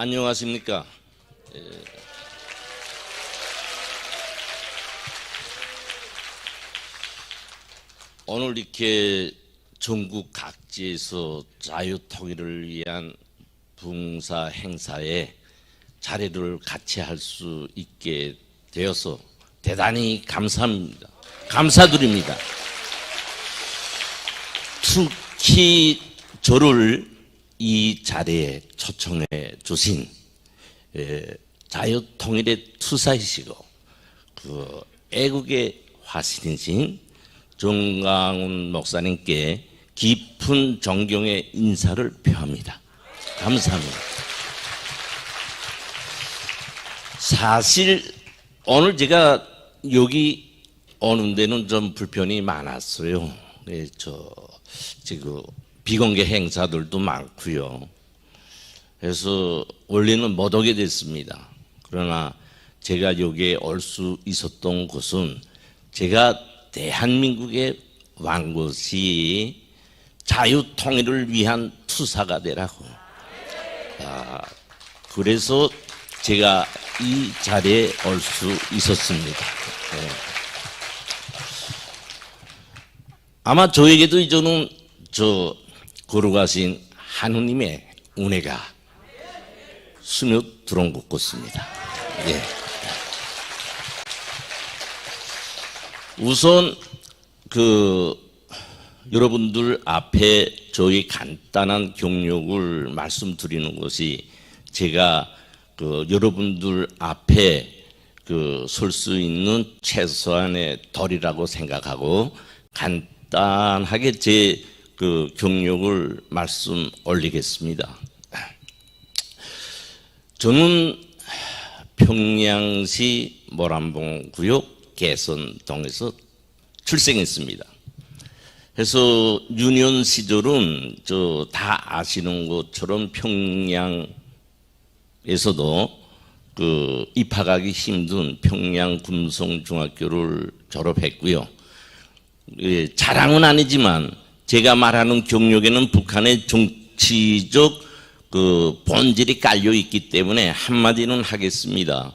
안녕하십니까. 예. 오늘 이렇게 전국 각지에서 자유통일을 위한 봉사 행사에 자리를 같이 할 수 있게 되어서 대단히 감사합니다. 감사드립니다. 특히 저를 이 자리에 초청해 주신 자유통일의 투사이시고 그 애국의 화신이신 정강훈 목사님께 깊은 존경의 인사를 표합니다. 감사합니다. 사실 오늘 제가 여기 오는 데는 좀 불편이 많았어요. 지금 비공개 행사들도 많고요. 그래서 원래는 못 오게 됐습니다. 그러나 제가 여기에 올 수 있었던 것은 제가 대한민국에 왕 것이 자유통일을 위한 투사가 되라고. 그래서 제가 이 자리에 올 수 있었습니다. 네. 아마 저에게도 이제는 걸어가신 하느님의 은혜가 스며 들어온 것 같습니다. 예. 우선 여러분들 앞에 저희 간단한 경력을 말씀드리는 것이 제가 여러분들 앞에 설 수 있는 최소한의 도리라고 생각하고 간단하게 제 경력을 말씀 올리겠습니다. 저는 평양시 모란봉구역 개선동에서 출생했습니다. 그래서 유년 시절은 다 아시는 것처럼 평양에서도 입학하기 힘든 평양 금성중학교를 졸업했고요. 자랑은 아니지만 제가 말하는 경력에는 북한의 정치적 본질이 깔려 있기 때문에 한마디는 하겠습니다.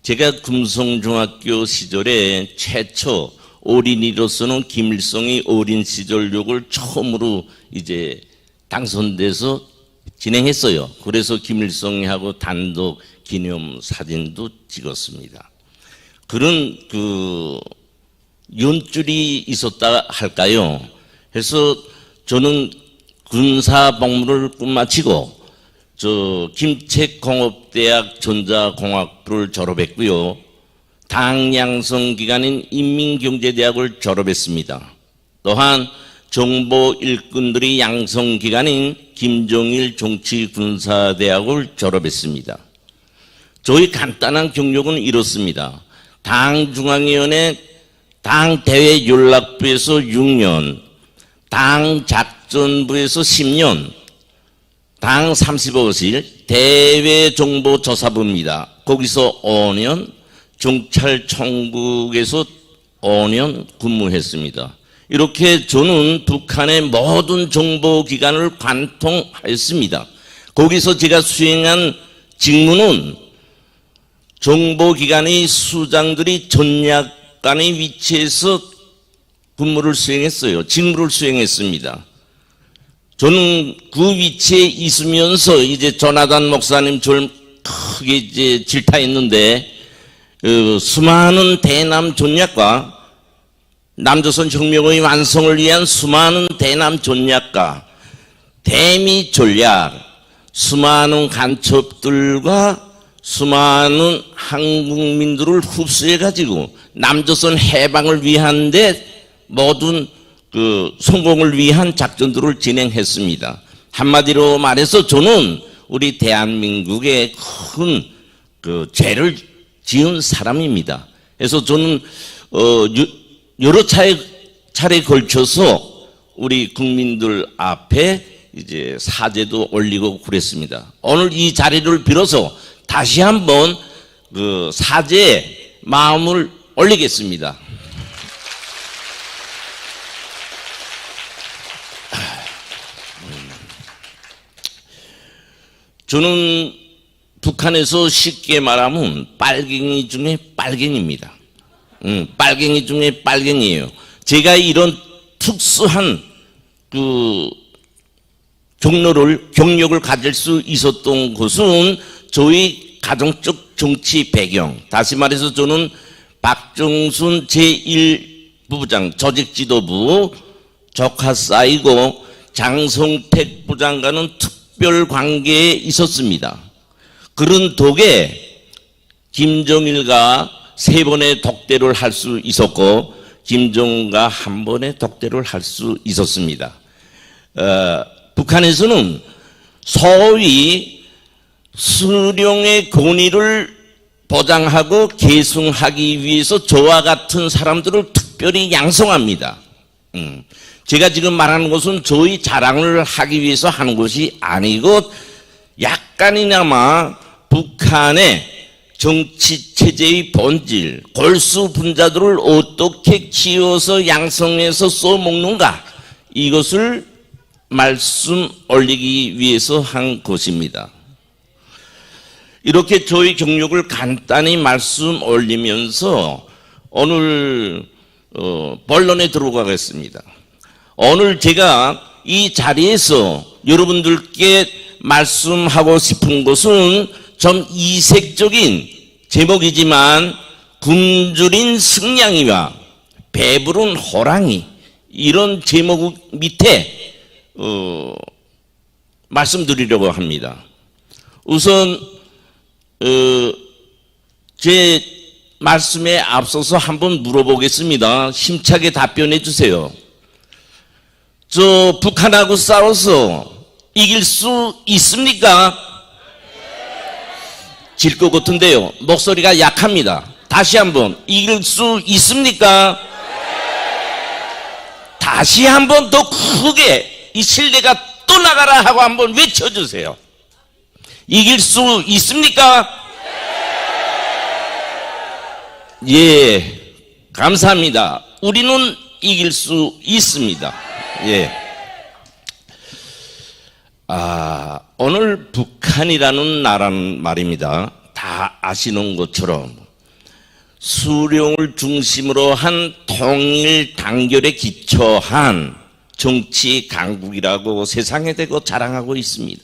제가 금성중학교 시절에 최초 어린이로서는 김일성이 어린 시절욕을 처음으로 이제 당선돼서 진행했어요. 그래서 김일성하고 단독 기념 사진도 찍었습니다. 그런 연줄이 있었다 할까요? 그래서 저는 군사복무를 끝마치고 김책공업대학 전자공학부를 졸업했고요. 당 양성 기관인 인민경제대학을 졸업했습니다. 또한 정보 일꾼들이 양성 기관인 김정일 정치군사대학을 졸업했습니다. 저희 간단한 경력은 이렇습니다. 당중앙위원회 당대외연락부에서 6년, 당작전부에서 10년, 당 35실 대외정보조사부입니다. 거기서 5년, 경찰총국에서 5년 근무했습니다. 이렇게 저는 북한의 모든 정보기관을 관통하였습니다. 거기서 제가 수행한 직무는 정보기관의 수장들이 전략관의 위치에서 근무를 수행했어요. 직무를 수행했습니다. 저는 그 위치에 있으면서 이제 조나단 목사님 저를 크게 이제 질타했는데 수많은 대남 전략과 남조선 혁명의 완성을 위한 수많은 대남 전략과 대미 전략, 수많은 간첩들과 수많은 한국민들을 흡수해가지고 남조선 해방을 위한데 모든 성공을 위한 작전들을 진행했습니다. 한마디로 말해서 저는 우리 대한민국의 큰 죄를 지은 사람입니다. 그래서 저는 여러 차례 걸쳐서 우리 국민들 앞에 이제 사죄도 올리고 그랬습니다. 오늘 이 자리를 빌어서 다시 한번 사죄의 마음을 올리겠습니다. 저는 북한에서 쉽게 말하면 빨갱이 중에 빨갱이입니다. 빨갱이 중에 빨갱이에요. 제가 이런 특수한 경력을 가질 수 있었던 것은 저희 가정적 정치 배경, 다시 말해서 저는 박정순 제1부부장 조직지도부 조카 사이고 장성택 부장과는 특별 관계에 있었습니다. 그런 덕에 김정일과 3번의 독대를 할 수 있었고 김정은과 1번의 독대를 할 수 있었습니다. 북한에서는 소위 수령의 권위를 보장하고 계승하기 위해서 저와 같은 사람들을 특별히 양성합니다. 제가 지금 말하는 것은 저희 자랑을 하기 위해서 하는 것이 아니고 약간이나마 북한의 정치체제의 본질, 골수 분자들을 어떻게 키워서 양성해서 써먹는가, 이것을 말씀 올리기 위해서 한 것입니다. 이렇게 저희 경력을 간단히 말씀 올리면서 오늘 본론에 들어가겠습니다. 오늘 제가 이 자리에서 여러분들께 말씀하고 싶은 것은 좀 이색적인 제목이지만 굶주린 승냥이와 배부른 호랑이, 이런 제목 밑에 말씀드리려고 합니다. 우선 제 말씀에 앞서서 한번 물어보겠습니다. 힘차게 답변해 주세요. 저 북한하고 싸워서 이길 수 있습니까? 질 것 같은데요. 목소리가 약합니다. 다시 한번, 이길 수 있습니까? 다시 한번 더 크게 이 신뢰가 떠나가라 하고 한번 외쳐주세요. 이길 수 있습니까? 예, 감사합니다. 우리는 이길 수 있습니다. 예. 오늘 북한이라는 나라는 말입니다. 다 아시는 것처럼 수령을 중심으로 한 통일 단결에 기초한 정치 강국이라고 세상에 대고 자랑하고 있습니다.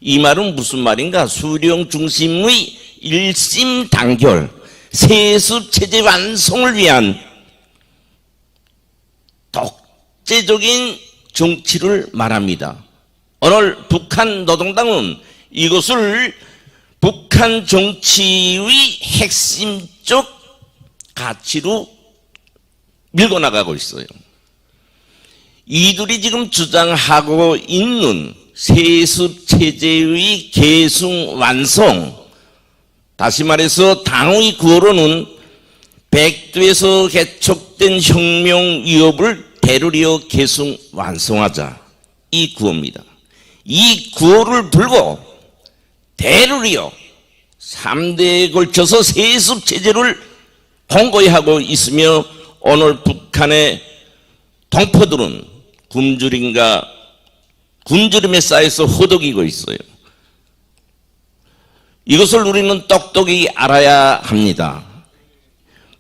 이 말은 무슨 말인가? 수령 중심의 일심 단결, 세습 체제 완성을 위한 독재적인 정치를 말합니다. 오늘 북한 노동당은 이것을 북한 정치의 핵심적 가치로 밀고 나가고 있어요. 이들이 지금 주장하고 있는 세습 체제의 계승 완성, 다시 말해서 당의 구호로는 백두에서 개척된 혁명 위협을 대르리어 계승 완성하자, 이 구호입니다. 이 구호를 불고 대르리어 3대에 걸쳐서 세습 체제를 공고히 하고 있으며 오늘 북한의 동포들은 굶주림에 쌓여서 허덕이고 있어요. 이것을 우리는 똑똑히 알아야 합니다.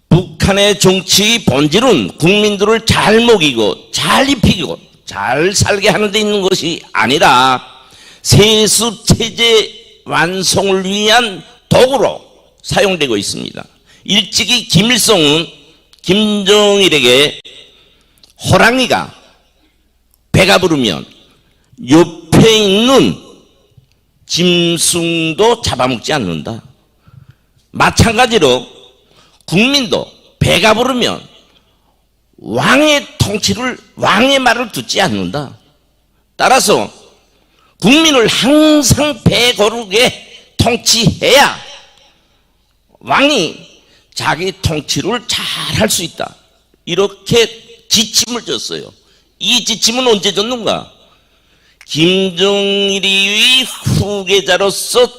북한의 정치 본질은 국민들을 잘 먹이고 잘 입히고 잘 살게 하는 데 있는 것이 아니라 세습 체제 완성을 위한 도구로 사용되고 있습니다. 일찍이 김일성은 김정일에게 호랑이가 배가 부르면 옆에 있는 짐승도 잡아먹지 않는다. 마찬가지로 국민도 배가 부르면 왕의 통치를, 왕의 말을 듣지 않는다. 따라서 국민을 항상 배고르게 통치해야 왕이 자기 통치를 잘 할 수 있다. 이렇게 지침을 줬어요. 이 지침은 언제 줬는가? 김정일의 후계자로서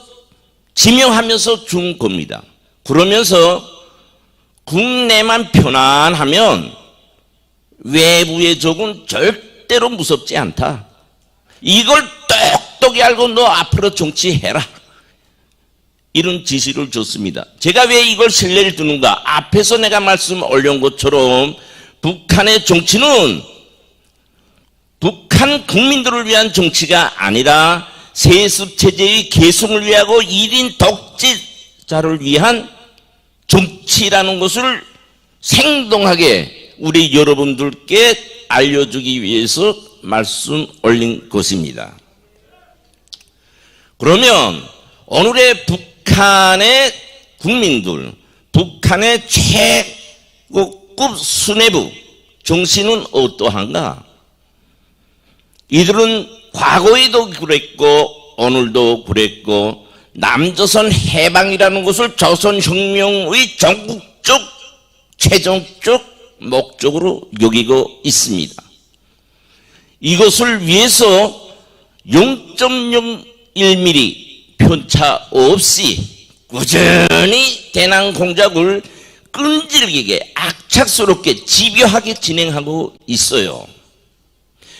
지명하면서 준 겁니다. 그러면서 국내만 편안하면 외부의 적은 절대로 무섭지 않다. 이걸 똑똑히 알고 너 앞으로 정치해라. 이런 지시를 줬습니다. 제가 왜 이걸 신뢰를 두는가? 앞에서 내가 말씀 올린 것처럼 북한의 정치는 북한 국민들을 위한 정치가 아니라 세습 체제의 계승을 위하고 1인 독재자를 위한 정치라는 것을 생동하게 우리 여러분들께 알려주기 위해서 말씀 올린 것입니다. 그러면 오늘의 북한의 국민들, 북한의 최고급 수뇌부 정신은 어떠한가? 이들은 과거에도 그랬고 오늘도 그랬고 남조선 해방이라는 것을 조선혁명의 전국적 최종적 목적으로 여기고 있습니다. 이것을 위해서 0.01mm 편차 없이 꾸준히 대남 공작을 끈질기게 악착스럽게 집요하게 진행하고 있어요.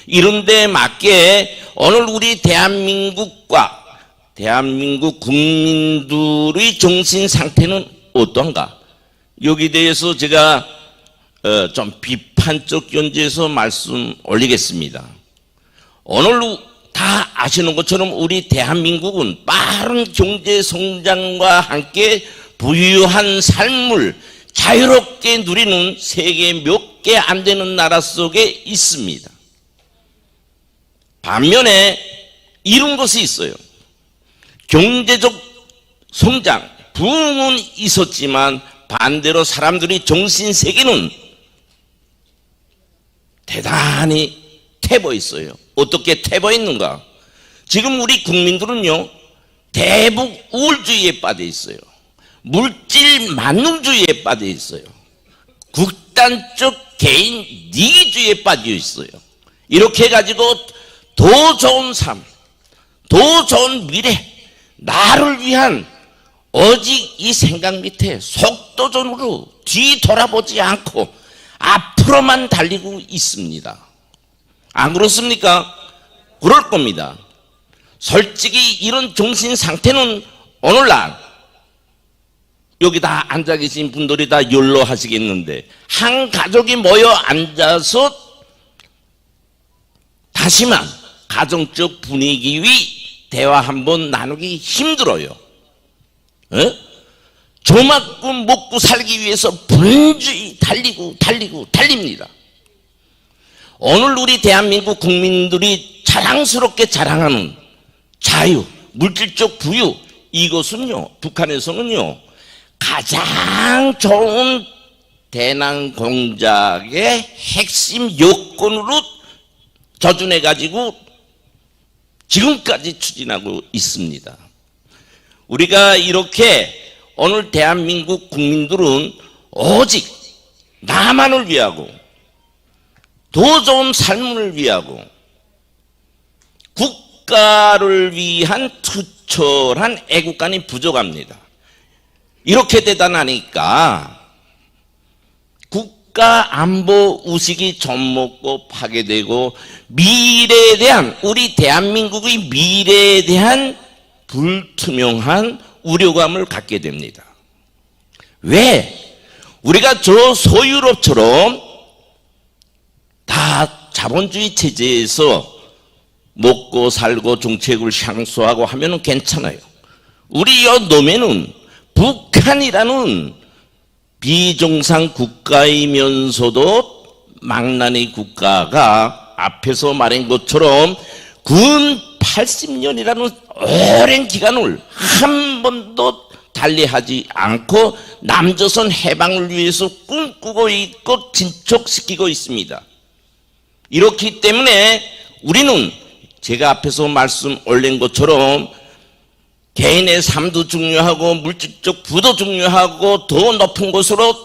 이런 데 맞게 오늘 우리 대한민국과 대한민국 국민들의 정신 상태는 어떤가? 여기 대해서 제가 좀 비판적 견지에서 말씀 올리겠습니다. 오늘 다 아시는 것처럼 우리 대한민국은 빠른 경제 성장과 함께 부유한 삶을 자유롭게 누리는 세계 몇 개 안 되는 나라 속에 있습니다. 반면에 이런 것이 있어요. 경제적 성장, 부흥은 있었지만 반대로 사람들이 정신세계는 대단히 태보 있어요. 어떻게 태보 있는가? 지금 우리 국민들은요, 대북 우월주의에 빠져 있어요. 물질 만능주의에 빠져 있어요. 극단적 개인 이기주의에 빠져 있어요. 이렇게 해가지고 더 좋은 삶, 더 좋은 미래, 나를 위한 오직 이 생각 밑에 속도전으로 뒤돌아보지 않고 앞으로만 달리고 있습니다. 안 그렇습니까? 그럴 겁니다. 솔직히 이런 정신 상태는 오늘날 여기 다 앉아 계신 분들이 다 연로하시겠는데 한 가족이 모여 앉아서 다시만 가정적 분위기의 대화 한번 나누기 힘들어요. 저만큼 먹고 살기 위해서 분주히 달립니다. 오늘 우리 대한민국 국민들이 자랑스럽게 자랑하는 자유, 물질적 부유, 이것은요, 북한에서는요, 가장 좋은 대남 공작의 핵심 요건으로 조준해가지고 지금까지 추진하고 있습니다. 우리가 이렇게 오늘 대한민국 국민들은 오직 나만을 위하고 더 좋은 삶을 위하고 국가를 위한 투철한 애국감이 부족합니다. 이렇게 대단하니까 국가 안보 의식이 좀먹고 파괴되고 미래에 대한 우리 대한민국의 미래에 대한 불투명한 우려감을 갖게 됩니다. 왜? 우리가 저 소유럽처럼 다 자본주의 체제에서 먹고 살고 정책을 향수하고 하면은 괜찮아요. 우리 요 놈에는 북한이라는 비정상 국가이면서도 망나니 국가가 앞에서 말한 것처럼 군 80년이라는 오랜 기간을 한 번도 달리하지 않고 남조선 해방을 위해서 꿈꾸고 있고 진척시키고 있습니다. 이렇기 때문에 우리는 제가 앞에서 말씀 올린 것처럼 개인의 삶도 중요하고 물질적 부도 중요하고 더 높은 곳으로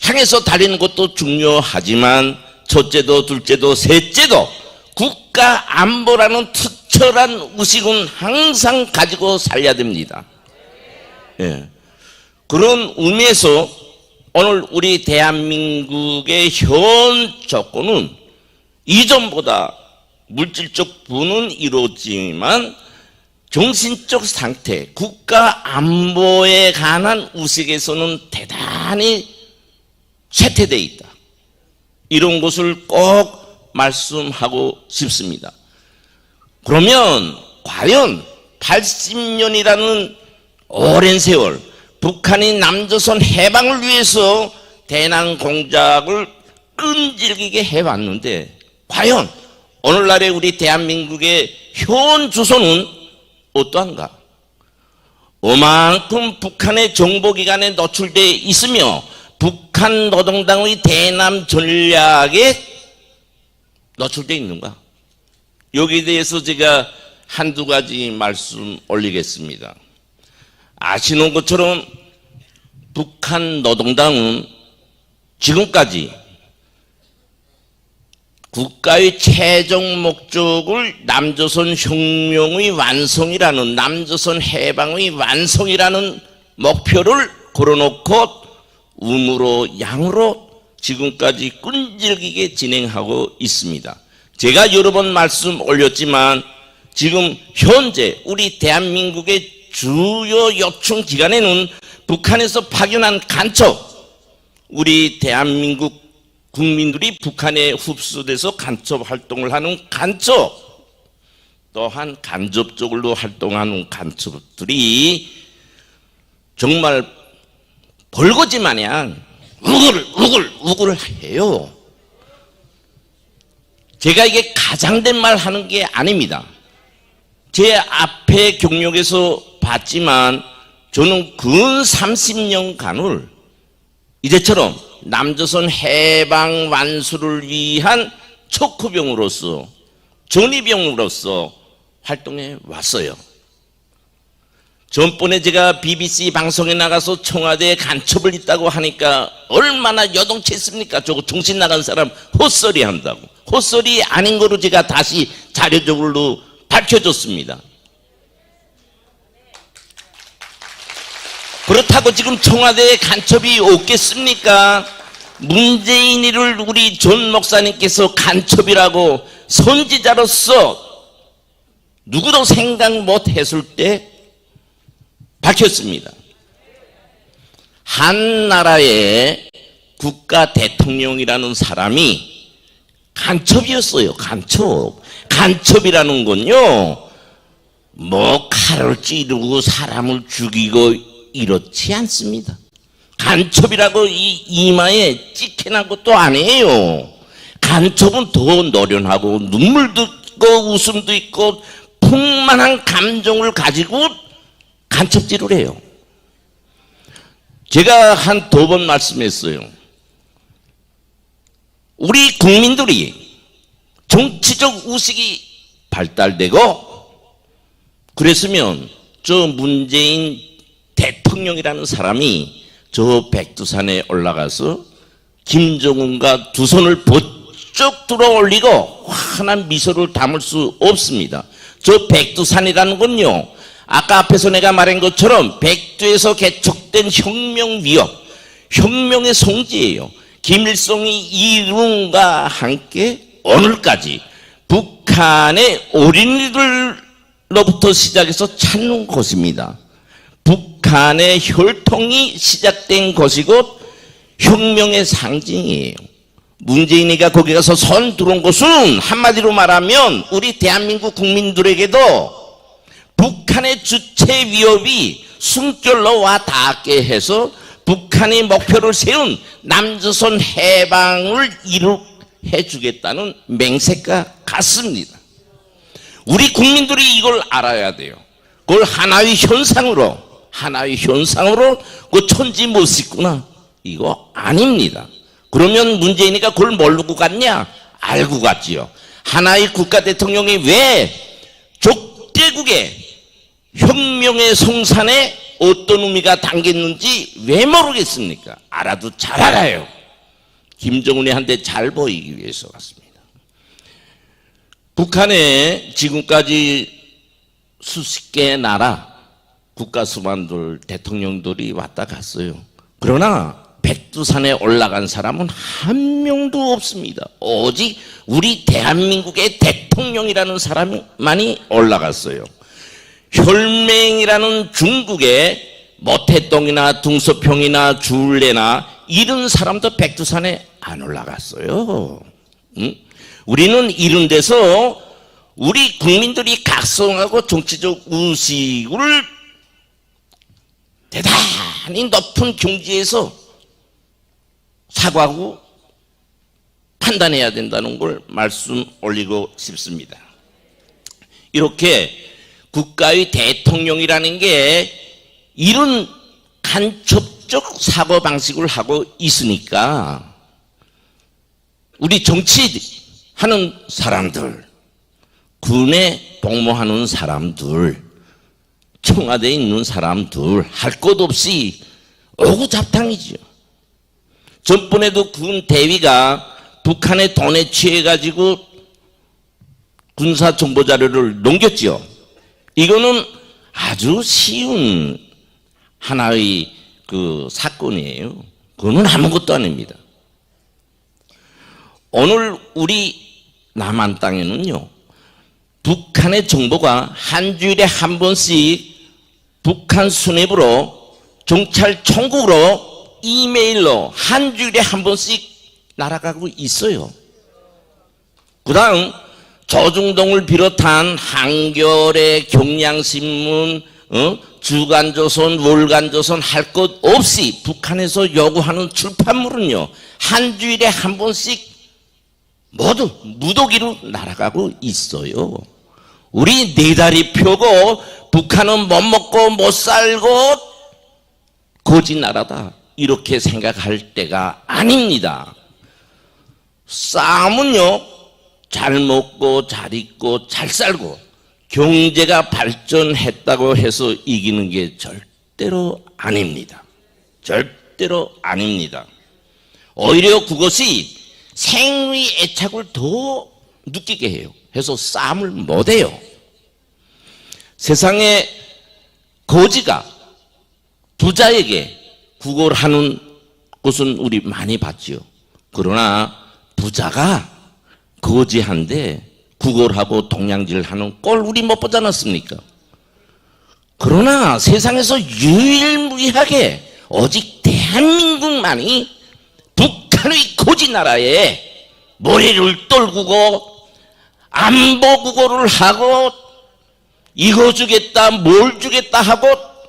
향해서 달리는 것도 중요하지만 첫째도 둘째도 셋째도 국가 안보라는 투철한 의식은 항상 가지고 살려야 됩니다. 예. 그런 의미에서 오늘 우리 대한민국의 현 조건은 이전보다 물질적 부는 이루어지지만 정신적 상태, 국가 안보에 관한 우식에서는 대단히 쇠퇴되어 있다. 이런 것을 꼭 말씀하고 싶습니다. 그러면 과연 80년이라는 오랜 세월 북한이 남조선 해방을 위해서 대남 공작을 끈질기게 해왔는데 과연 오늘날의 우리 대한민국의 현 주소는 어떠한가? 어만큼 북한의 정보기관에 노출되어 있으며 북한 노동당의 대남 전략에 노출되어 있는가? 여기에 대해서 제가 한두 가지 말씀 올리겠습니다. 아시는 것처럼 북한 노동당은 지금까지 국가의 최종 목적을 남조선 혁명의 완성이라는, 남조선 해방의 완성이라는 목표를 걸어놓고 우무로 양으로 지금까지 끈질기게 진행하고 있습니다. 제가 여러 번 말씀 올렸지만 지금 현재 우리 대한민국의 주요 요청 기관에는 북한에서 파견한 간첩, 우리 대한민국 국민들이 북한에 흡수돼서 간첩 활동을 하는 간첩, 또한 간접적으로 활동하는 간첩들이 정말 벌거지 마냥 우글 해요. 제가 이게 가장된 말 하는 게 아닙니다. 제 앞에 경력에서 봤지만 저는 근 30년간을 이제처럼 남조선 해방 완수를 위한 척후병으로서, 전위병으로서 활동해 왔어요. 전번에 제가 BBC 방송에 나가서 청와대에 간첩을 있다고 하니까 얼마나 요동쳤습니까? 저거 정신 나간 사람 헛소리 한다고. 헛소리 아닌 거로 제가 다시 자료적으로 밝혀줬습니다. 그렇다고 지금 청와대에 간첩이 없겠습니까? 문재인이를 우리 전 목사님께서 간첩이라고 선지자로서 누구도 생각 못했을 때 밝혔습니다. 한 나라의 국가 대통령이라는 사람이 간첩이었어요. 간첩이라는 건요, 뭐 칼을 찌르고 사람을 죽이고 이렇지 않습니다. 간첩이라고 이마에 찍혀난 것도 아니에요. 간첩은 더 노련하고 눈물도 있고 웃음도 있고 풍만한 감정을 가지고 간첩질을 해요. 제가 한 두 번 말씀했어요. 우리 국민들이 정치적 의식이 발달되고 그랬으면 저 문재인 대통령이라는 사람이 저 백두산에 올라가서 김정은과 두 손을 번쩍 들어 올리고 환한 미소를 담을 수 없습니다. 저 백두산이라는 건요, 아까 앞에서 내가 말한 것처럼 백두에서 개척된 혁명 위협, 혁명의 성지예요. 김일성이 이룬과 함께 오늘까지 북한의 어린이들로부터 시작해서 찾는 곳입니다. 북한의 혈통이 시작된 곳이고 혁명의 상징이에요. 문재인이가 거기 가서 손 들어온 것은 한마디로 말하면 우리 대한민국 국민들에게도 북한의 주체 위협이 숨결로 와 닿게 해서 북한이 목표를 세운 남조선 해방을 이루해 주겠다는 맹세가 같습니다. 우리 국민들이 이걸 알아야 돼요. 그걸 하나의 현상으로 그 천지 못 씻구나 이거 아닙니다. 그러면 문재인이가 그걸 모르고 갔냐? 알고 갔지요. 하나의 국가 대통령이 왜 족대국의 혁명의 성산에 어떤 의미가 담겼는지 왜 모르겠습니까? 알아도 잘 알아요. 김정은이 한테 잘 보이기 위해서 왔습니다. 북한에 지금까지 수십 개의 나라 국가수반들, 대통령들이 왔다 갔어요. 그러나 백두산에 올라간 사람은 한 명도 없습니다. 오직 우리 대한민국의 대통령이라는 사람만이 올라갔어요. 혈맹이라는 중국의 모태똥이나 등소평이나 주울레나 이런 사람도 백두산에 안 올라갔어요. 응? 우리는 이런 데서 우리 국민들이 각성하고 정치적 의식을 대단히 높은 경지에서 사과하고 판단해야 된다는 걸 말씀 올리고 싶습니다. 이렇게 국가의 대통령이라는 게 이런 간첩적 사고방식을 하고 있으니까 우리 정치하는 사람들, 군에 복무하는 사람들, 청와대에 있는 사람들 할 것 없이 어구잡탕이죠. 전번에도 군 대위가 북한의 돈에 취해가지고 군사 정보 자료를 넘겼죠. 이거는 아주 쉬운 하나의 그 사건이에요. 그거는 아무것도 아닙니다. 오늘 우리 남한 땅에는요, 북한의 정보가 한 주일에 한 번씩 북한 수뇌부로 경찰 청구로 이메일로 한 주일에 한 번씩 날아가고 있어요. 그 다음 조중동을 비롯한 한겨레, 경향신문, 주간조선, 월간조선 할 것 없이 북한에서 요구하는 출판물은요, 한 주일에 한 번씩 모두 무더기로 날아가고 있어요. 우리 네 다리 펴고 북한은 못 먹고 못 살고 거지 나라다 이렇게 생각할 때가 아닙니다. 싸움은요, 잘 먹고 잘 입고 잘 살고 경제가 발전했다고 해서 이기는 게 절대로 아닙니다. 절대로 아닙니다. 오히려 그것이 생의 애착을 더 느끼게 해요. 해서 싸움을 못해요. 세상에 거지가 부자에게 구걸하는 것은 우리 많이 봤죠. 그러나 부자가 거지한데 구걸하고 동양질하는 꼴 우리 못 보지 않았습니까? 그러나 세상에서 유일무이하게 오직 대한민국만이 북한의 거지 나라에 머리를 떨구고 안보 구걸을 하고 이거 주겠다 뭘 주겠다 하고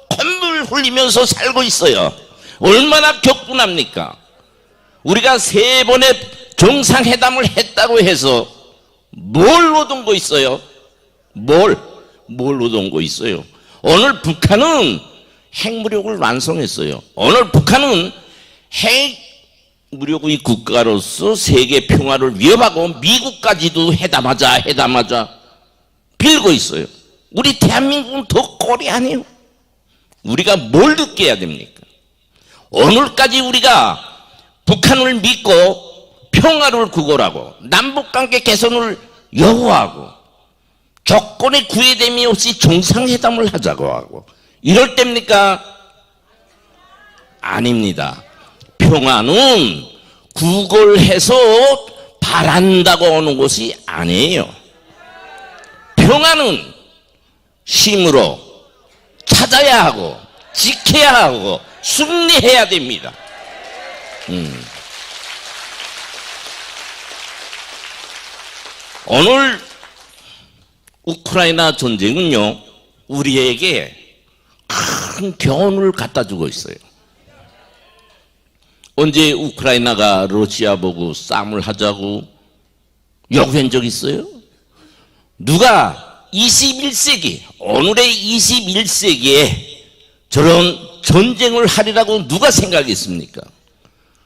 콧물 흘리면서 살고 있어요. 얼마나 격분합니까? 우리가 3번의 정상회담을 했다고 해서 뭘 얻은 거 있어요? 뭘 얻은 거 있어요? 오늘 북한은 핵무력을 완성했어요. 오늘 북한은 핵무력의 국가로서 세계 평화를 위협하고 미국까지도 회담하자 빌고 있어요. 우리 대한민국은 더 꼴이 아니에요. 우리가 뭘 느껴야 됩니까? 오늘까지 우리가 북한을 믿고 평화를 구걸하고 남북관계 개선을 요구하고 조건에 구애됨이 없이 정상회담을 하자고 하고 이럴 때입니까? 아닙니다. 평화는 구걸해서 바란다고 오는 것이 아니에요. 평화는 힘으로 찾아야 하고 지켜야 하고 승리해야 됩니다. 오늘 우크라이나 전쟁은요, 우리에게 큰 교훈을 갖다 주고 있어요. 언제 우크라이나가 러시아 보고 싸움을 하자고 요구한 적 있어요? 누가 21세기, 오늘의 21세기에 저런 전쟁을 하리라고 누가 생각했습니까?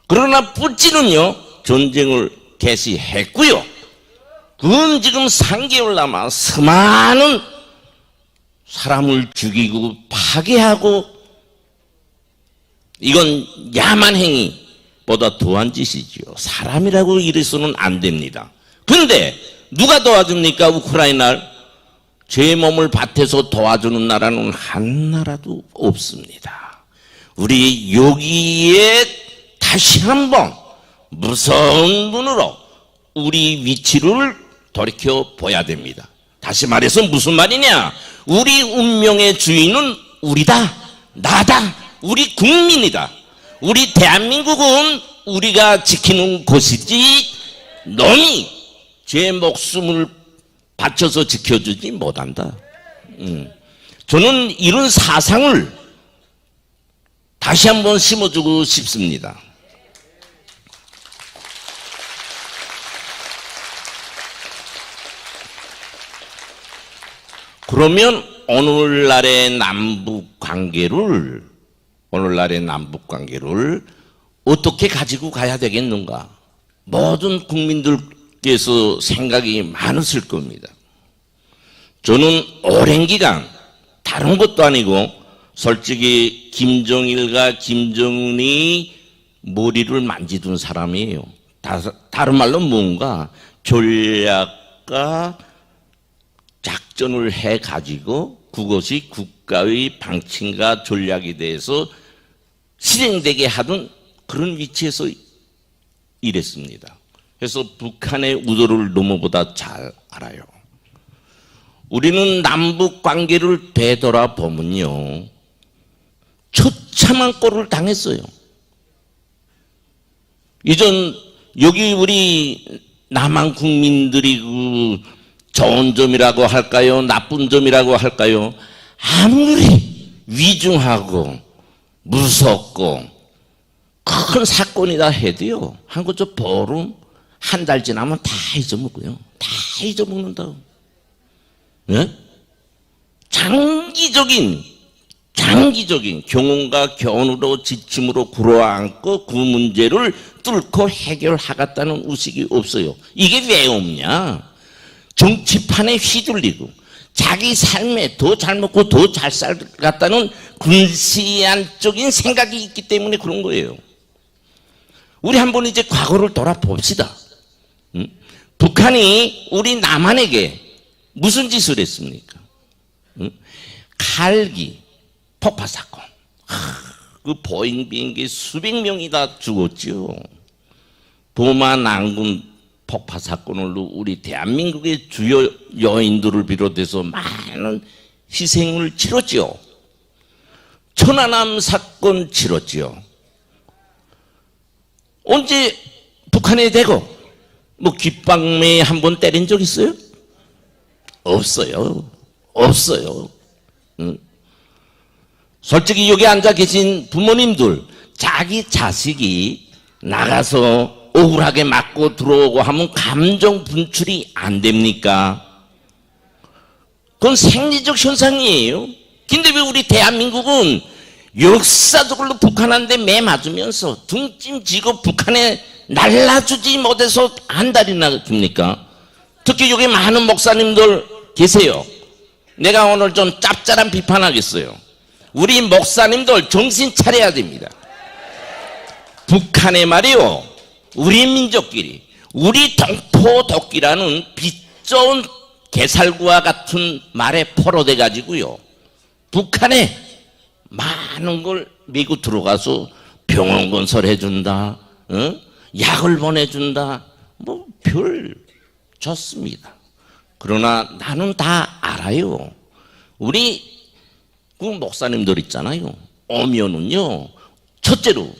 그러나 푸틴은요, 전쟁을 개시했고요. 그건 지금 3개월 남아 수많은 사람을 죽이고 파괴하고 이건 야만 행위보다 더한 짓이지요. 사람이라고 이래서는 안 됩니다. 그런데 누가 도와줍니까? 우크라이나를? 제 몸을 밭에서 도와주는 나라는 한 나라도 없습니다. 우리 여기에 다시 한번 무서운 눈으로 우리 위치를 돌이켜 보야 됩니다. 다시 말해서 무슨 말이냐? 우리 운명의 주인은 우리다, 나다, 우리 국민이다. 우리 대한민국은 우리가 지키는 곳이지 놈이 제 목숨을 바쳐서 지켜주지 못한다. 저는 이런 사상을 다시 한번 심어주고 싶습니다. 그러면 오늘날의 남북 관계를 어떻게 가지고 가야 되겠는가? 모든 국민들께서 생각이 많으실 겁니다. 저는 오랜 기간 다른 것도 아니고 솔직히 김정일과 김정은이 머리를 만지던 사람이에요. 다른 말로 뭔가 전략과 작전을 해가지고 그것이 국가의 방침과 전략에 대해서 실행되게 하던 그런 위치에서 일했습니다. 그래서 북한의 우도를 너무보다 잘 알아요. 우리는 남북 관계를 되돌아보면요, 처참한 꼴을 당했어요. 이전 여기 우리 남한 국민들이 그 좋은 점이라고 할까요? 나쁜 점이라고 할까요? 아무리 위중하고 무섭고 큰 사건이다 해도요, 한 그저 보름, 한 달 지나면 다 잊어먹고요. 다 잊어먹는다고. 예? 장기적인 경험과 교훈으로 지침으로 끌어안고 그 문제를 뚫고 해결하겠다는 의식이 없어요. 이게 왜 없냐? 정치판에 휘둘리고 자기 삶에 더 잘 먹고 더 잘 살겠다는 근시안적인 생각이 있기 때문에 그런 거예요. 우리 한번 이제 과거를 돌아봅시다. 북한이 우리 남한에게 무슨 짓을 했습니까? 칼기 폭파 사건. 그 보잉 비행기 수백 명이 다 죽었죠. 보마 난군 폭파 사건으로 우리 대한민국의 주요 여인들을 비롯해서 많은 희생을 치렀죠. 천안함 사건 치렀죠. 언제 북한에 대고 뭐 귓방매 한번 때린 적 있어요? 없어요. 솔직히 여기 앉아 계신 부모님들, 자기 자식이 나가서 억울하게 맞고 들어오고 하면 감정 분출이 안 됩니까? 그건 생리적 현상이에요. 근데 왜 우리 대한민국은 역사적으로 북한한테 매 맞으면서 등짐지고 북한에 날라주지 못해서 한 달이나 깁니까? 특히 여기 많은 목사님들 계세요. 내가 오늘 좀 짭짤한 비판하겠어요. 우리 목사님들 정신 차려야 됩니다. 북한의 말이요, 우리 민족끼리, 우리 동포독기라는 빚좋은 개살구와 같은 말에 포로돼 가지고요, 북한에 많은 걸 미국 들어가서 병원 건설해준다, 약을 보내준다, 뭐 별 좋습니다. 그러나 나는 다 알아요. 우리 그 목사님들 있잖아요. 오면은요, 첫째로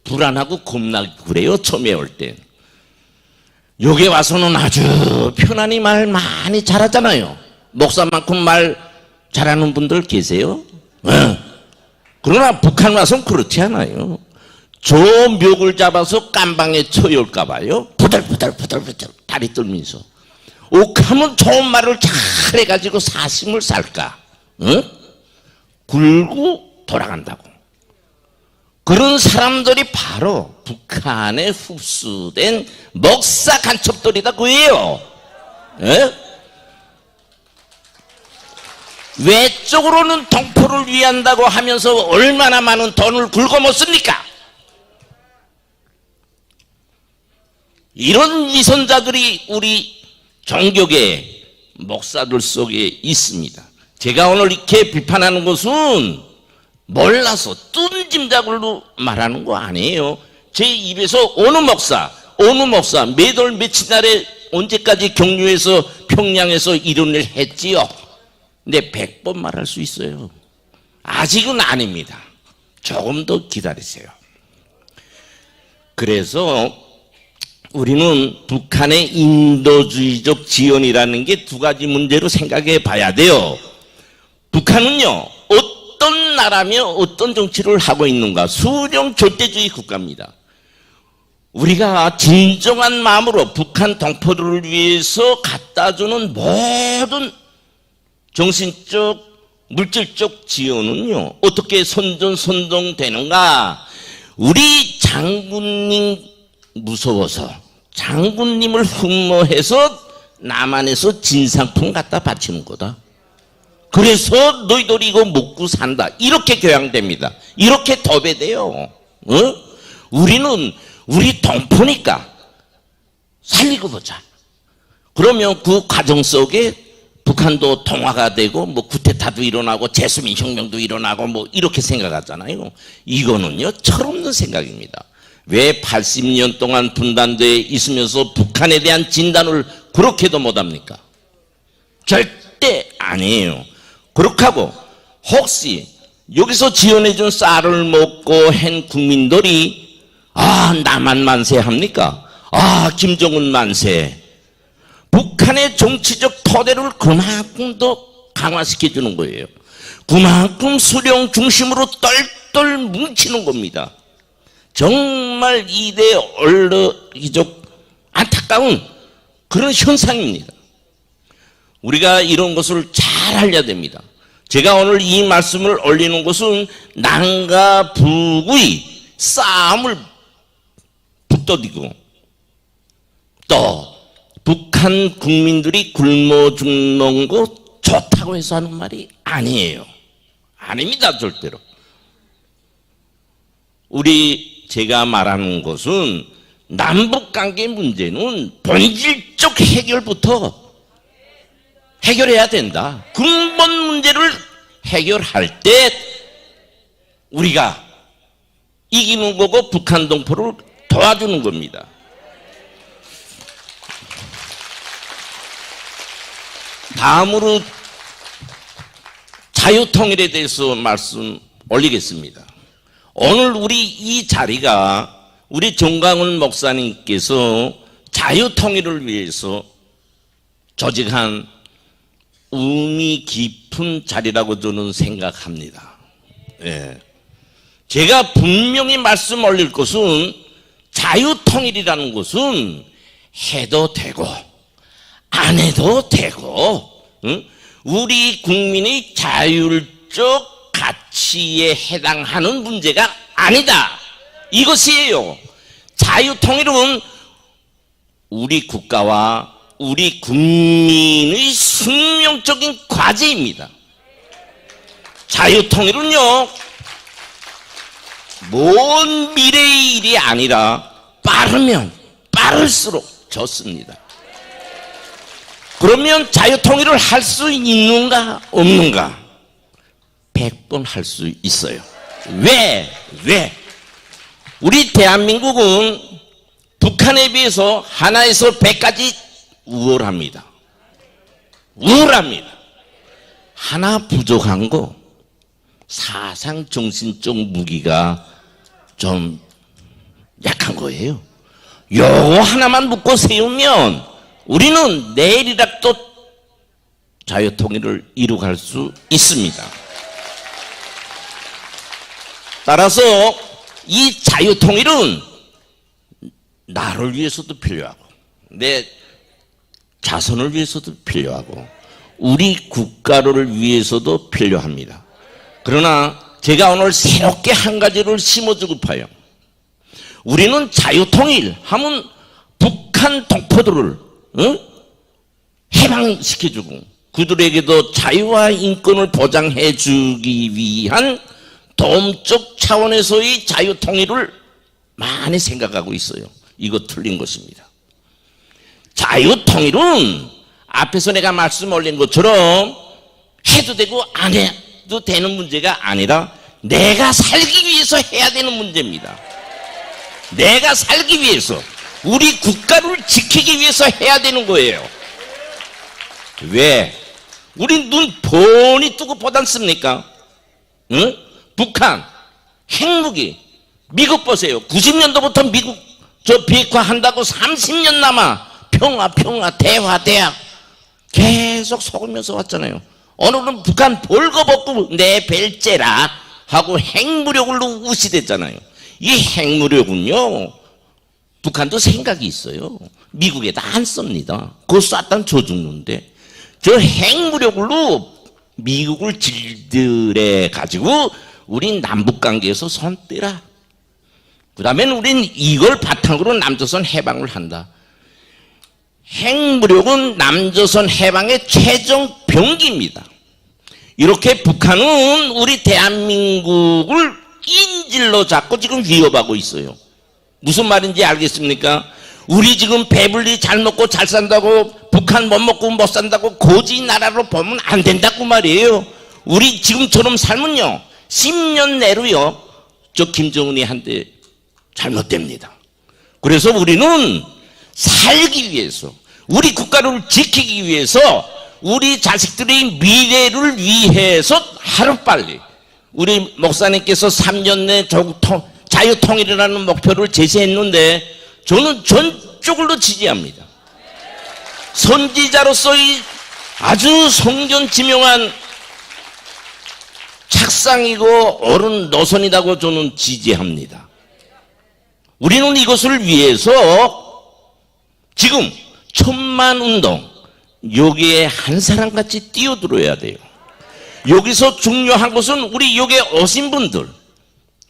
불안하고 겁나고 그래요. 처음에 올 때. 여기 와서는 아주 편안히 말 많이 잘하잖아요. 목사만큼 말 잘하는 분들 계세요? 그러나 북한 와서는 그렇지 않아요. 저 멱을 잡아서 깜방에 쳐열까 봐요. 부들부들 다리 떨면서. 옥하면 좋은 말을 잘 해가지고 사심을 살까? 굴고 돌아간다고. 그런 사람들이 바로 북한에 흡수된 목사 간첩들이다 그예요. 외적으로는 동포를 위한다고 하면서 얼마나 많은 돈을 긁어먹습니까? 이런 위선자들이 우리 종교계 목사들 속에 있습니다. 제가 오늘 이렇게 비판하는 것은 몰라서 뚱짐작으로 말하는 거 아니에요. 제 입에서 어느 목사 매달 며칠 날에 언제까지 경유에서 평양에서 이런 일 했지요? 근데 100번 말할 수 있어요. 아직은 아닙니다. 조금 더 기다리세요. 그래서 우리는 북한의 인도주의적 지원이라는 게 두 가지 문제로 생각해 봐야 돼요. 북한은요, 어떤 나라며 어떤 정치를 하고 있는가? 수령 절대주의 국가입니다. 우리가 진정한 마음으로 북한 동포들을 위해서 갖다주는 모든 정신적, 물질적 지원은요, 어떻게 선전선동되는가? 우리 장군님 무서워서 장군님을 흠모해서 남한에서 진상품 갖다 바치는 거다. 그래서 너희들 이거 먹고 산다. 이렇게 교양됩니다. 이렇게 도배돼요. 우리는 우리 동포니까 살리고 보자. 그러면 그 과정 속에 북한도 동화가 되고 뭐 쿠데타도 일어나고 제수민 혁명도 일어나고 뭐 이렇게 생각하잖아요. 이거는요 철없는 생각입니다. 왜 80년 동안 분단되어 있으면서 북한에 대한 진단을 그렇게도 못합니까? 절대 아니에요. 그렇게 하고 혹시 여기서 지원해준 쌀을 먹고 한 국민들이 남한 만세합니까? 김정은 만세. 북한의 정치적 토대를 그만큼 더 강화시켜주는 거예요. 그만큼 수령 중심으로 똘똘 뭉치는 겁니다. 정말 이대 얼러기적 안타까운 그런 현상입니다. 우리가 이런 것을 잘 알려야 됩니다. 제가 오늘 이 말씀을 올리는 것은 남과 북의 싸움을 붙들이고 또 북한 국민들이 굶어 죽는 거 좋다고 해서 하는 말이 아니에요. 아닙니다, 절대로. 제가 말하는 것은 남북관계 문제는 본질적 해결부터 해결해야 된다. 근본 문제를 해결할 때 우리가 이기는 거고 북한 동포를 도와주는 겁니다. 다음으로 자유통일에 대해서 말씀 올리겠습니다. 오늘 우리 이 자리가 우리 정강훈 목사님께서 자유통일을 위해서 조직한 의미 깊은 자리라고 저는 생각합니다. 예. 제가 분명히 말씀 올릴 것은 자유통일이라는 것은 해도 되고 안 해도 되고 우리 국민의 자율적 가치에 해당하는 문제가 아니다. 이것이에요. 자유통일은 우리 국가와 우리 국민의 숙명적인 과제입니다. 자유통일은요, 먼 미래의 일이 아니라 빠르면 빠를수록 좋습니다. 그러면 자유통일을 할 수 있는가 없는가? 100번 할 수 있어요. 왜? 우리 대한민국은 북한에 비해서 하나에서 100까지 우월합니다. 하나 부족한 거 사상 정신적 무기가 좀 약한 거예요. 요거 하나만 묶고 세우면 우리는 내일이라도 자유통일을 이루어갈 수 있습니다. 따라서 이 자유통일은 나를 위해서도 필요하고 내 자손을 위해서도 필요하고 우리 국가를 위해서도 필요합니다. 그러나 제가 오늘 새롭게 한 가지를 심어주고 싶어요. 우리는 자유통일 하면 북한 동포들을 해방시켜주고 그들에게도 자유와 인권을 보장해주기 위한 도움적 차원에서의 자유통일을 많이 생각하고 있어요. 이거 틀린 것입니다. 자유통일은 앞에서 내가 말씀 올린 것처럼 해도 되고 안 해도 되는 문제가 아니라 내가 살기 위해서 해야 되는 문제입니다. 내가 살기 위해서 우리 국가를 지키기 위해서 해야 되는 거예요. 왜? 우리 눈 뻔히 뜨고 보지 않습니까? 응? 북한 핵무기, 미국 보세요. 90년도부터 미국 비핵화 한다고 30년 남아 평화 대화 계속 속으면서 왔잖아요. 오늘은 북한 벌거벗고 내 벨제라 하고 핵무력으로 우시댔잖아요. 이 핵무력은요, 북한도 생각이 있어요. 미국에다 안 씁니다. 그거 쐈다면 저 죽는데. 저 핵무력으로 미국을 질들해 가지고 우린 남북관계에서 손 떼라. 그 다음엔 우린 이걸 바탕으로 남조선 해방을 한다. 핵무력은 남조선 해방의 최종 병기입니다. 이렇게 북한은 우리 대한민국을 인질로 잡고 지금 위협하고 있어요. 무슨 말인지 알겠습니까? 우리 지금 배불리 잘 먹고 잘 산다고 북한 못 먹고 못 산다고 고지 나라로 보면 안 된다고 말이에요. 우리 지금처럼 살면요 10년 내로요 저 김정은이 한테 잘못됩니다. 그래서 우리는 살기 위해서 우리 국가를 지키기 위해서 우리 자식들의 미래를 위해서 하루빨리 우리 목사님께서 3년 내 자유통일이라는 목표를 제시했는데 저는 전적으로 지지합니다. 선지자로서의 아주 성견지명한 착상이고 옳은 노선이라고 저는 지지합니다. 우리는 이것을 위해서 지금 천만운동 여기에 한 사람같이 뛰어들어야 돼요. 여기서 중요한 것은 우리 여기에 오신 분들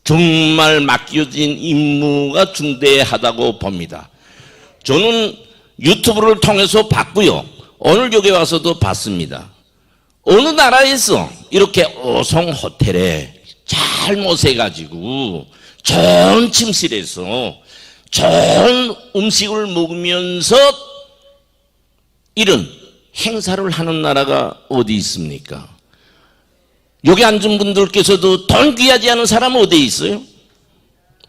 정말 맡겨진 임무가 중대하다고 봅니다. 저는 유튜브를 통해서 봤고요. 오늘 여기 와서도 봤습니다. 어느 나라에서 이렇게 5성 호텔에 잘 모셔가지고 좋은 침실에서 좋은 음식을 먹으면서 이런 행사를 하는 나라가 어디 있습니까? 여기 앉은 분들께서도 돈 귀하지 않은 사람은 어디에 있어요?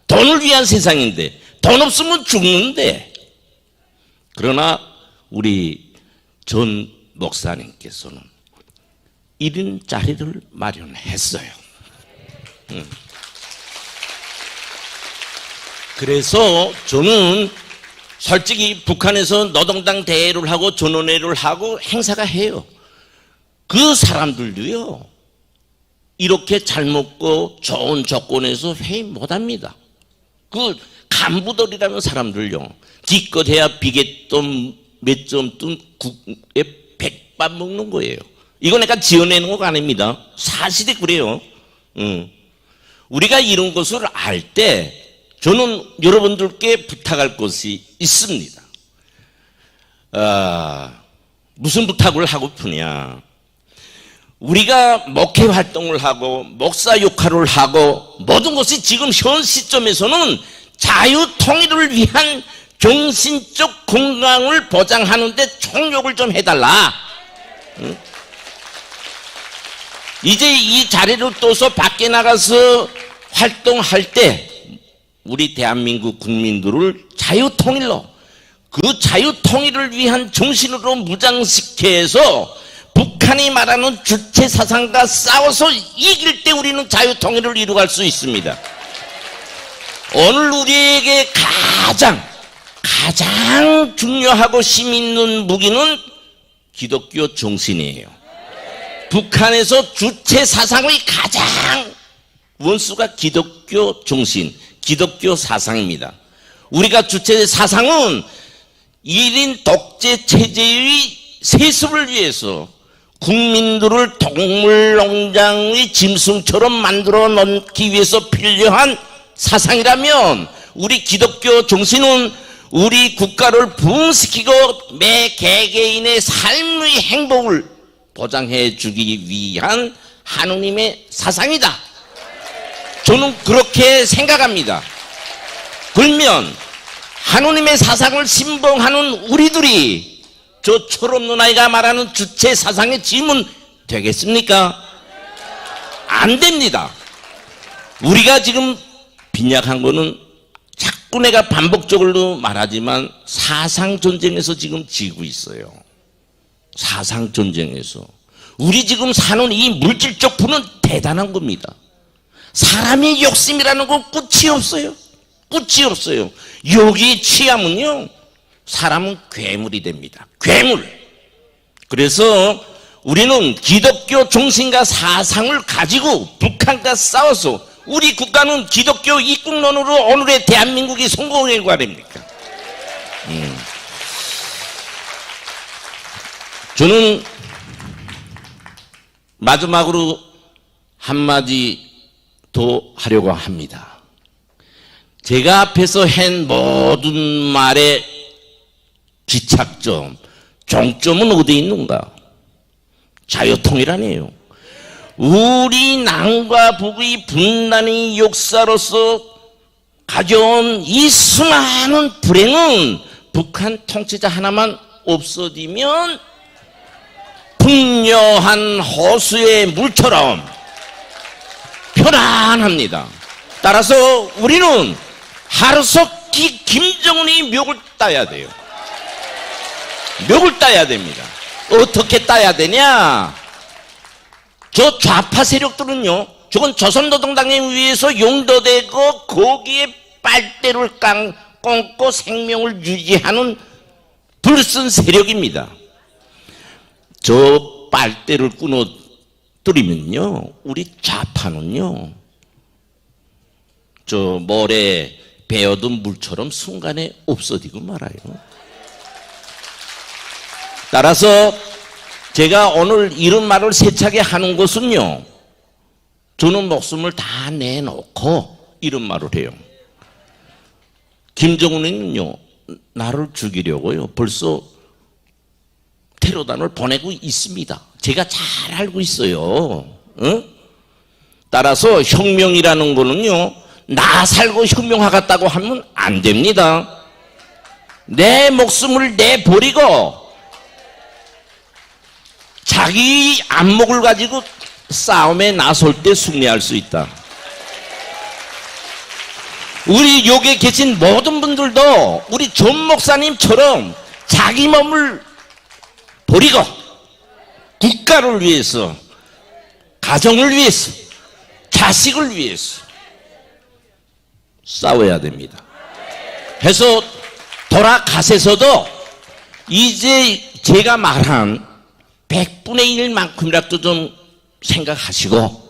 돈을 위한 세상인데 돈 없으면 죽는데. 그러나 우리 전 목사님께서는 1인 자리를 마련했어요. 그래서 저는 솔직히 북한에서 노동당 대회를 하고 전원회를 하고 행사가 해요. 그 사람들도요 이렇게 잘 먹고 좋은 조건에서 회의 못합니다. 그 간부들이라는 사람들요 기껏해야 비계돈 몇 점 뜬 국에 백반 먹는 거예요. 이거 내가 지어내는 거 아닙니다. 사실이 그래요. 우리가 이런 것을 알 때 저는 여러분들께 부탁할 것이 있습니다. 무슨 부탁을 하고프냐. 우리가 목회 활동을 하고 목사 역할을 하고 모든 것이 지금 현 시점에서는 자유통일을 위한 정신적 건강을 보장하는데 총력을 좀 해달라. 이제 이 자리를 떠서 밖에 나가서 활동할 때 우리 대한민국 국민들을 자유통일로 그 자유통일을 위한 정신으로 무장시켜서 북한이 말하는 주체사상과 싸워서 이길 때 우리는 자유통일을 이루어갈 수 있습니다. 오늘 우리에게 가장 중요하고 힘 있는 무기는 기독교 정신이에요. 북한에서 주체사상의 가장 원수가 기독교 정신, 기독교 사상입니다. 우리가 주체사상은 1인 독재 체제의 세습을 위해서 국민들을 동물농장의 짐승처럼 만들어 놓기 위해서 필요한 사상이라면 우리 기독교 정신은 우리 국가를 부흥시키고 매 개개인의 삶의 행복을 보장해 주기 위한 하느님의 사상이다. 저는 그렇게 생각합니다. 그러면 하느님의 사상을 신봉하는 우리들이 저 철없는 아이가 말하는 주체 사상의 짐은 되겠습니까? 안 됩니다. 우리가 지금 빈약한 거는 자꾸 내가 반복적으로 말하지만 사상전쟁에서 지금 지고 있어요. 사상전쟁에서. 우리 지금 사는 이 물질적 부는 대단한 겁니다. 사람의 욕심이라는 건 끝이 없어요. 끝이 없어요. 여기에 취하면요, 사람은 괴물이 됩니다. 괴물. 그래서 우리는 기독교 정신과 사상을 가지고 북한과 싸워서 우리 국가는 기독교 입국론으로 오늘의 대한민국이 성공의 과례입니까? 저는 마지막으로 한마디 더 하려고 합니다. 제가 앞에서 한 모든 말의 기착점, 종점은 어디 있는가? 자유통일 아니에요. 우리 남과 북의 분단의 역사로서 가져온 이 수많은 불행은 북한 통치자 하나만 없어지면 풍요한 호수의 물처럼 편안합니다. 따라서 우리는 하루속히 김정은의 멱을 따야 돼요. 멱을 따야 됩니다. 어떻게 따야 되냐? 저 좌파 세력들은요, 저건 조선노동당에 의해서 용도되고 거기에 빨대를 꽂고 생명을 유지하는 불순 세력입니다. 저 빨대를 끊어뜨리면요, 우리 좌파는요, 저 모래 베어둔 물처럼 순간에 없어지고 말아요. 따라서 제가 오늘 이런 말을 세차게 하는 것은요, 저는 목숨을 다 내놓고 이런 말을 해요. 김정은은요, 나를 죽이려고요, 벌써 테러단을 보내고 있습니다. 제가 잘 알고 있어요. 응? 따라서 혁명이라는 거는요, 나 살고 혁명하겠다고 하면 안 됩니다. 내 목숨을 내버리고 자기 안목을 가지고 싸움에 나설 때 승리할 수 있다. 우리 여기에 계신 모든 분들도 우리 존 목사님처럼 자기 몸을 버리고 국가를 위해서, 가정을 위해서, 자식을 위해서 싸워야 됩니다. 해서 돌아가셔서도 이제 제가 말한 100분의 1만큼이라도 좀 생각하시고,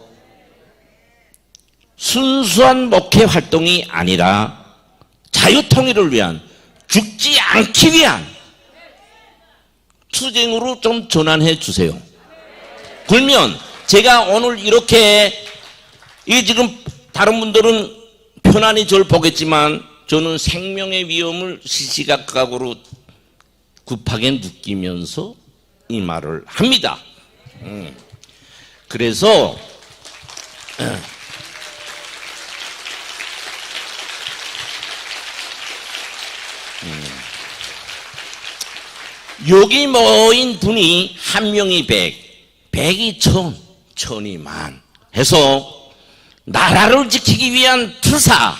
순수한 목회 활동이 아니라 자유통일을 위한, 죽지 않기 위한 투쟁으로 좀 전환해 주세요. 그러면 제가 오늘 이렇게, 이 지금 다른 분들은 편안히 저를 보겠지만 저는 생명의 위험을 시시각각으로 급하게 느끼면서 이 말을 합니다. 그래서 여기 모인 분이 한 명이 100, 100이 1000, 1000이 만 해서 나라를 지키기 위한 투사,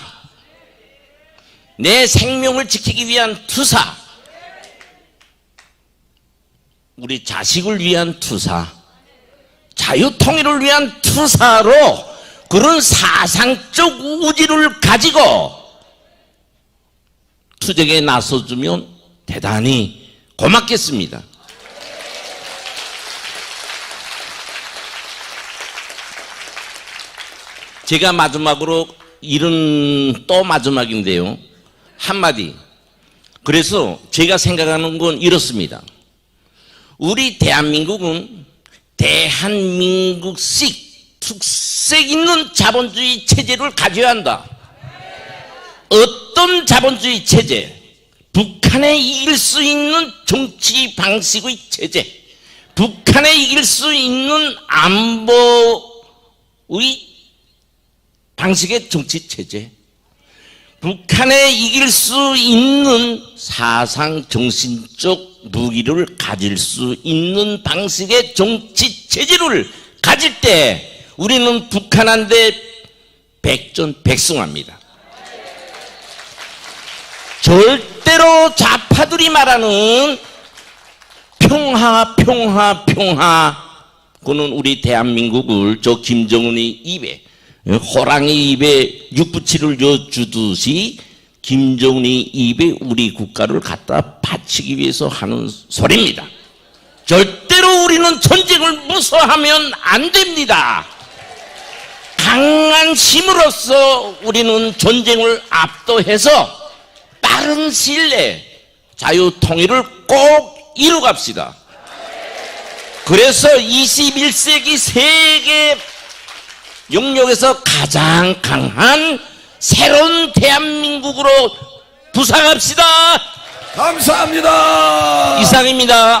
내 생명을 지키기 위한 투사, 우리 자식을 위한 투사, 자유통일을 위한 투사로 그런 사상적 우지를 가지고 투쟁에 나서주면 대단히 고맙겠습니다. 제가 마지막으로 이런 또 마지막인데요, 한마디. 그래서 제가 생각하는 건 이렇습니다. 우리 대한민국은 대한민국식 특색 있는 자본주의 체제를 가져야 한다. 어떤 자본주의 체제? 북한에 이길 수 있는 정치 방식의 체제, 북한에 이길 수 있는 안보의 방식의 정치 체제, 북한에 이길 수 있는 사상 정신적 무기를 가질 수 있는 방식의 정치 체제를 가질 때 우리는 북한한테 백전백승합니다. 절대로 좌파들이 말하는 평화, 평화, 평화, 그는 우리 대한민국을 저 김정은이 입에, 호랑이 입에 육부치를 주듯이 김정은이 입에 우리 국가를 갖다 바치기 위해서 하는 소리입니다. 절대로 우리는 전쟁을 무서워하면 안 됩니다. 강한 힘으로써 우리는 전쟁을 압도해서 빠른 시일 내에 자유 통일을 꼭 이루갑시다. 그래서 21세기 세계 영역에서 가장 강한 새로운 대한민국으로 부상합시다. 감사합니다. 이상입니다.